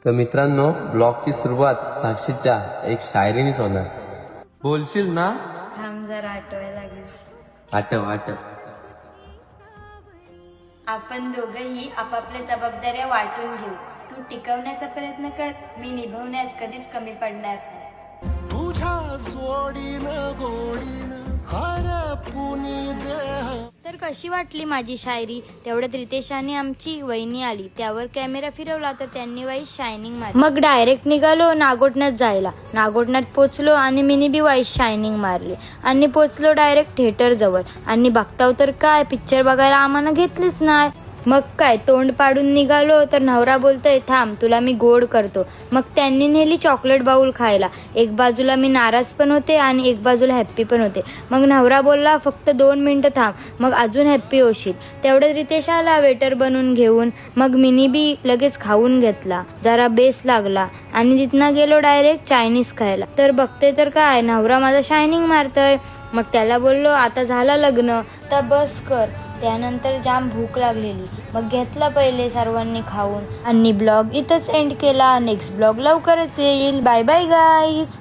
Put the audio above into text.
तर मित्रांनो, ब्लॉगची सुरुवात साक्षीच्या एक शायरीनेच होणार. बोलशील ना? थांब जरा आठवायला लागेल. आठव. आपण दोघंही आपापल्या जबाबदाऱ्या वाटून घेऊ. तू टिकवण्याचा प्रयत्न कर, मी निभवण्यात कधीच कमी पडणार नाही. तुझ्या जोडीनं गोडीनं हरपुनी देह. तर कशी वाटली माझी शायरी? तेवढ्यात रितेश आणि आमची वहिनी आली. त्यावर कॅमेरा फिरवला तर त्यांनी वाईस शायनिंग मारली. मग डायरेक्ट निघालो नागोठण्यात जायला. नागोठण्यात पोचलो आणि मिनी बी वाईस शायनिंग मारली आणि पोचलो डायरेक्ट थिएटर जवळ. आणि बघताव तर काय, पिक्चर बघायला आम्हाला घेतलीच नाही. मग काय, तोंड पाडून निघालो तर नवरा बोलतोय थांब तुला मी गोड करतो. मग त्यांनी नेली चॉकलेट बाउल खायला. एक बाजूला मी नाराज पण होते आणि एक बाजूला हॅप्पी पण होते. मग नवरा बोलला फक्त 2 मिनिटं थांब, मग अजून हॅप्पी होशील. तेवढ्यात रितेश आला वेटर बनून घेऊन. मग मिनी बी लगेच खाऊन घेतला, जरा बेस लागला आणि तिथनं गेलो डायरेक्ट चायनीज खायला. तर बघते तर काय, नवरा माझा शायनिंग मारतोय. मग त्याला बोललो आता झालं लग्न तर बस कर. त्यानंतर जाम भूक लागलेली, मग घेतला पहिले सर्वांनी खाऊन आणि ब्लॉग इथंच एंड केला. नेक्स्ट ब्लॉग लवकरच येईल. Bye bye guys.